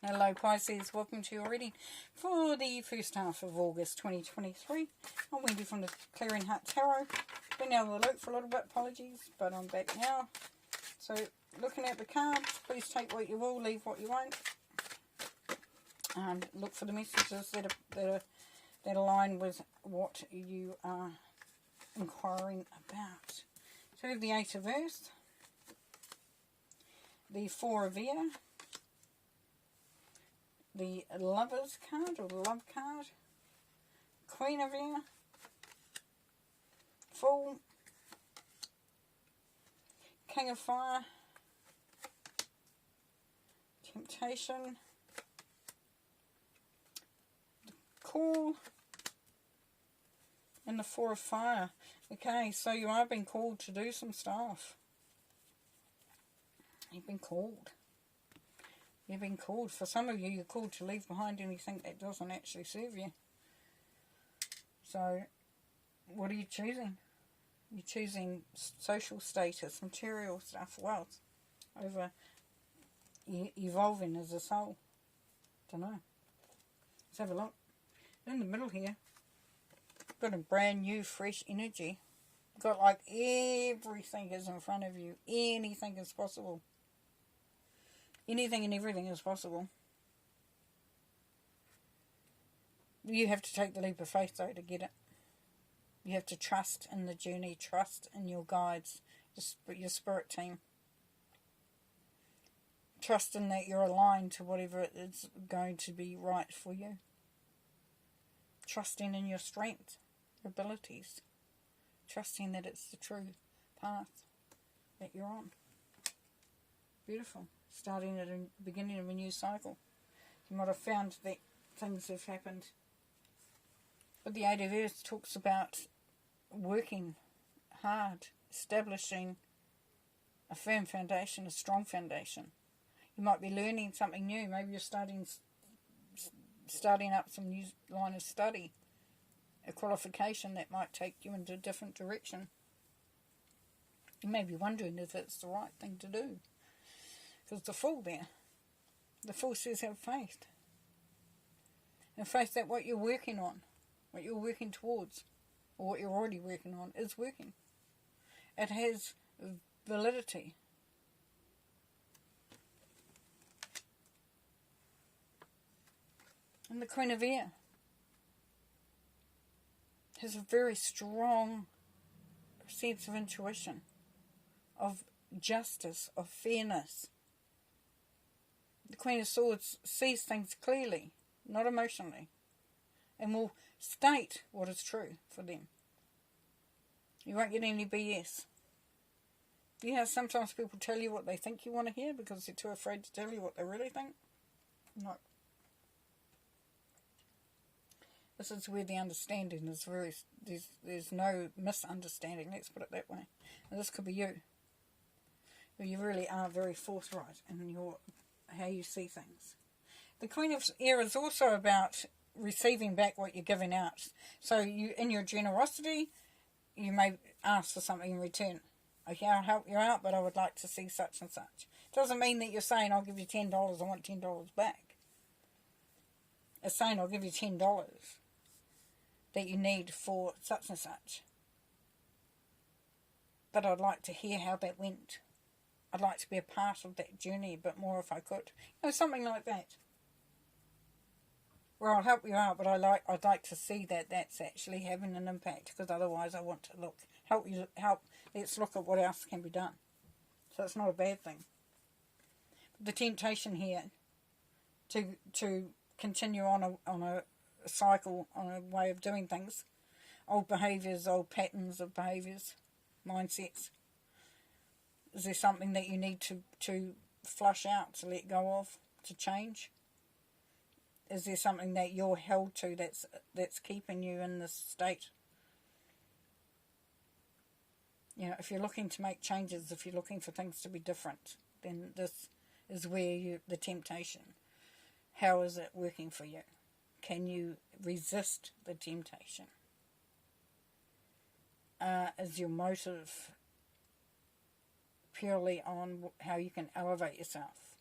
Hello Pisces, welcome to your reading for the first half of August 2023. I'm Wendy from the Clearing Heart Tarot. Been out of the loop for a little bit, apologies, but I'm back now. So, looking at the cards, please take what you will, leave what you won't. And look for the messages that align with what you are inquiring about. So, the Eight of Earth, the Four of Vera, the Lovers card, or the Love card, Queen of Air, Fool, King of Fire, Temptation, the Call, and the Four of Fire. Okay, so you are being called to do some stuff. You've been called. You've been called. For some of you, you're called to leave behind anything that doesn't actually serve you. So, what are you choosing? You're choosing social status, material stuff, wealth, over evolving as a soul. Don't know. Let's have a look. In the middle here, got a brand new, fresh energy. Got like everything is in front of you. Anything is possible. Anything and everything is possible. You have to take the leap of faith, though, to get it. You have to trust in the journey, trust in your guides, your spirit team. Trust in that you're aligned to whatever it is going to be right for you. Trusting in your strength, your abilities. Trusting that it's the true path that you're on. Beautiful. Starting at the beginning of a new cycle. You might have found that things have happened. But the Eight of Earth talks about working hard, establishing a firm foundation, a strong foundation. You might be learning something new. Maybe you're starting up some new line of study, a qualification that might take you into a different direction. You may be wondering if it's the right thing to do. Because the Fool there. The Fool says have faith. And faith that what you're working on, what you're working towards, or what you're already working on, is working. It has validity. And the Queen of Air has a very strong sense of intuition, of justice, of fairness. The Queen of Swords sees things clearly, not emotionally, and will state what is true for them. You won't get any BS. You know, sometimes people tell you what they think you want to hear because they're too afraid to tell you what they really think. No. This is where the understanding is very, there's no misunderstanding, let's put it that way. And this could be you. Where you really are very forthright in how you see things. The Queen of Air is also about receiving back what you're giving out. So you, in your generosity, you may ask for something in return. Okay, I'll help you out, but I would like to see such and such. It doesn't mean that you're saying, I'll give you $10, I want $10 back. It's saying, I'll give you $10 that you need for such and such. But I'd like to hear how that went. I'd like to be a part of that journey a bit more if I could. You know, something like that. Where I'll help you out, but I'd like to see that that's actually having an impact, because otherwise I want to help. Let's look at what else can be done. So it's not a bad thing. The temptation here to continue on a cycle, on a way of doing things, old behaviours, old patterns of behaviours, mindsets. Is there something that you need to flush out, to let go of, to change? Is there something that you're held to that's keeping you in this state? You know, if you're looking to make changes, if you're looking for things to be different, then this is where the temptation. How is it working for you? Can you resist the temptation? Is your motive purely on how you can elevate yourself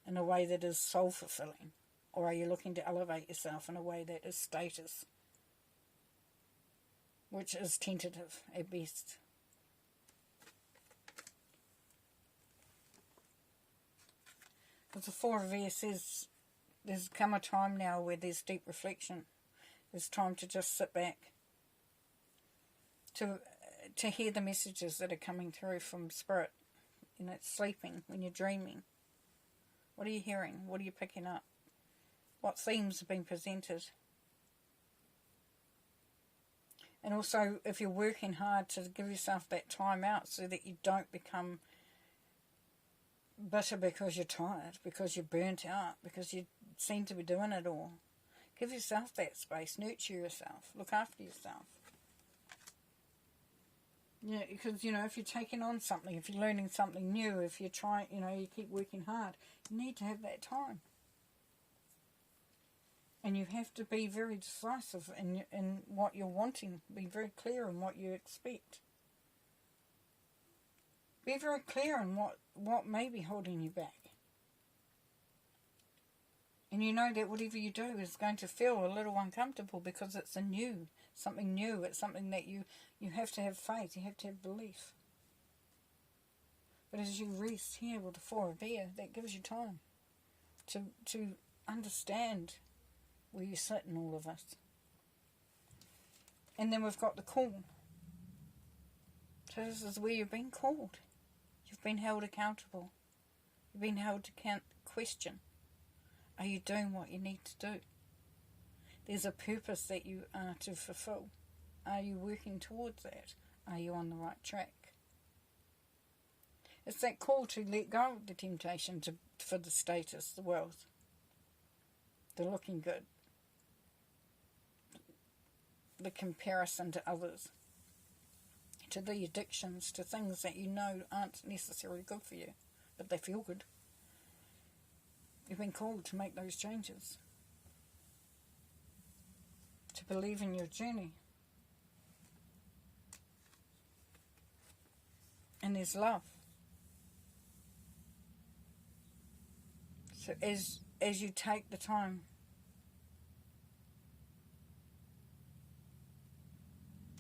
in a way that is soul-fulfilling? Or are you looking to elevate yourself in a way that is status, which is tentative at best? Because the Four of Air says there's come a time now where there's deep reflection. There's time to just sit back, to hear the messages that are coming through from Spirit. You know, sleeping, when you're dreaming. What are you hearing? What are you picking up? What themes have been presented? And also, if you're working hard, to give yourself that time out so that you don't become bitter because you're tired, because you're burnt out, because you seem to be doing it all. Give yourself that space. Nurture yourself. Look after yourself. Yeah, because, you know, if you're taking on something, if you're learning something new, if you're trying, you know, you keep working hard, you need to have that time. And you have to be very decisive in what you're wanting. Be very clear in what you expect. Be very clear in what may be holding you back. And you know that whatever you do is going to feel a little uncomfortable because it's something new. It's something that you have to have faith, you have to have belief. But as you rest here with the Four of Air, that gives you time to understand where you sit in all of this. And then we've got the call. So this is where you've been called. You've been held accountable. You've been held to question. Are you doing what you need to do? There's a purpose that you are to fulfill. Are you working towards that? Are you on the right track? It's that call to let go of the temptation for the status, the wealth, the looking good, the comparison to others, to the addictions, to things that you know aren't necessarily good for you, but they feel good. You've been called to make those changes, to believe in your journey. And there's love. So as you take the time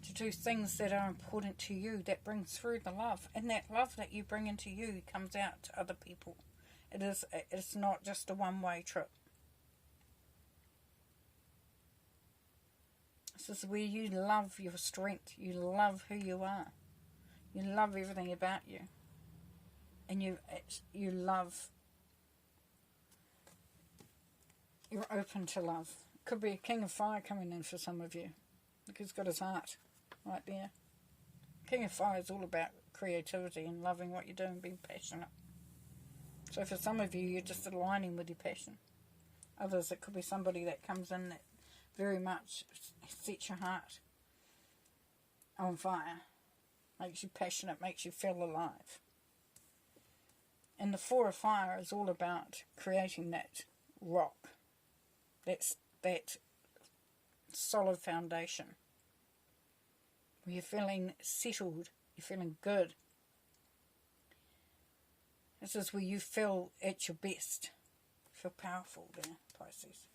to do things that are important to you, that brings through the love, and that love that you bring into you comes out to other people. It's not just a one-way trip. This is where you love your strength. You love who you are. You love everything about you. And you love... You're open to love. Could be a King of Fire coming in for some of you. Look, he's got his heart right there. King of Fire is all about creativity and loving what you do and being passionate. So for some of you, you're just aligning with your passion. Others, it could be somebody that comes in that very much sets your heart on fire. Makes you passionate, makes you feel alive. And the Four of Fire is all about creating that rock. That solid foundation. Where you're feeling settled, you're feeling good. This is where you feel at your best. Feel powerful there, Pisces.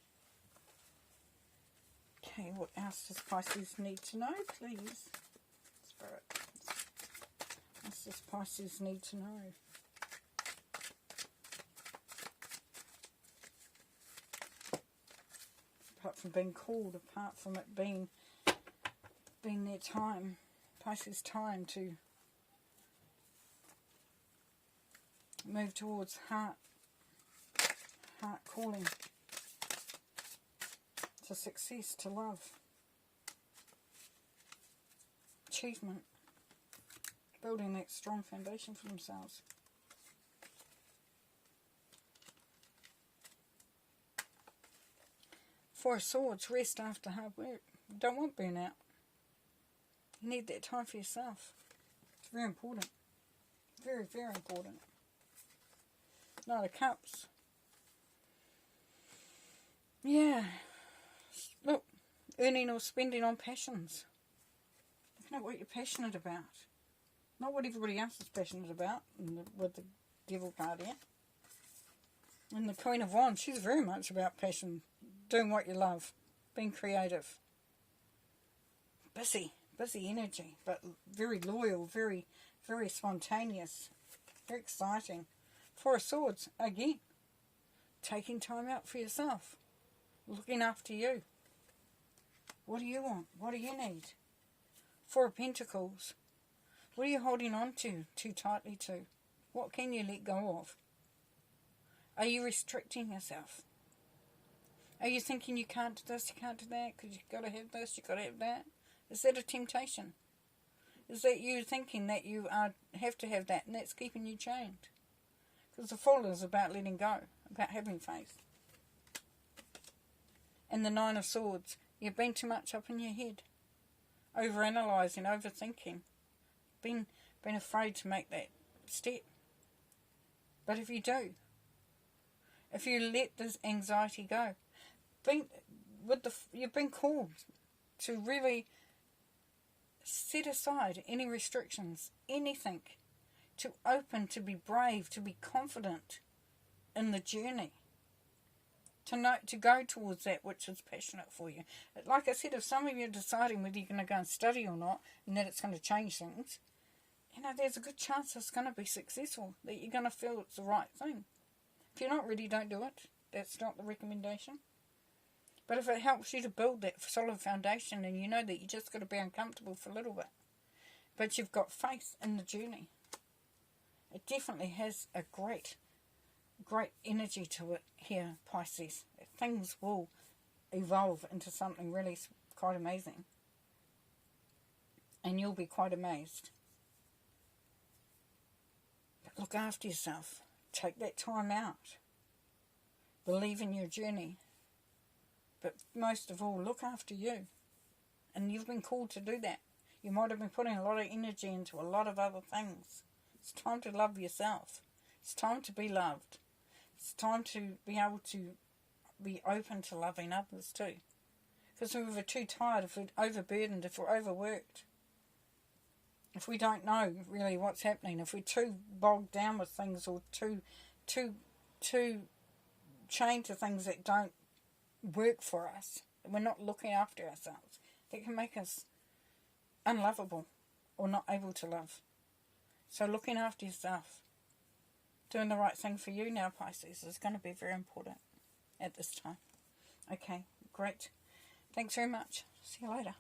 Okay, what else does Pisces need to know, please? Spirit. What does Pisces need to know? Apart from being called, apart from it being their time, Pisces' time to move towards heart calling, to success, to love, achievement, building that strong foundation for themselves. Four of Swords, rest after hard work. You don't want burnout. You need that time for yourself. It's very important. Very, very important. Knight of Cups. Yeah. Look, earning or spending on passions. Looking at what you're passionate about. Not what everybody else is passionate about with the Devil card here. And the Queen of Wands, she's very much about passion, doing what you love, being creative. Busy energy, but very loyal, very, very spontaneous, very exciting. Four of Swords, again, taking time out for yourself, looking after you. What do you want? What do you need? Four of Pentacles, what are you holding on to too tightly to? What can you let go of? Are you restricting yourself? Are you thinking you can't do this, you can't do that, because you've got to have this, you've got to have that? Is that a temptation? Is that you thinking that you have to have that and that's keeping you chained? Because the Fool is about letting go, about having faith. And the Nine of Swords, you've been too much up in your head. Overanalyzing, overthinking. Been afraid to make that step. But if you do, if you let this anxiety go, you've been called to really set aside any restrictions, anything, to open, to be brave, to be confident in the journey, to go towards that which is passionate for you. Like I said, if some of you are deciding whether you're going to go and study or not, and that it's going to change things, there's a good chance it's going to be successful, that you're going to feel it's the right thing. If you're not ready, don't do it. That's not the recommendation. But if it helps you to build that solid foundation, and you know that you just got to be uncomfortable for a little bit, but you've got faith in the journey, it definitely has a great energy to it here, Pisces. Things will evolve into something really quite amazing. And you'll be quite amazed. But look after yourself. Take that time out. Believe in your journey. But most of all, look after you. And you've been called to do that. You might have been putting a lot of energy into a lot of other things. It's time to love yourself. It's time to be loved. It's time to be able to be open to loving others too. Because if we're too tired, if we're overburdened, if we're overworked, if we don't know really what's happening, if we're too bogged down with things, or too chained to things that don't work for us, we're not looking after ourselves, that can make us unlovable or not able to love. So looking after yourself, doing the right thing for you now, Pisces, is going to be very important at this time. Okay, great. Thanks very much. See you later.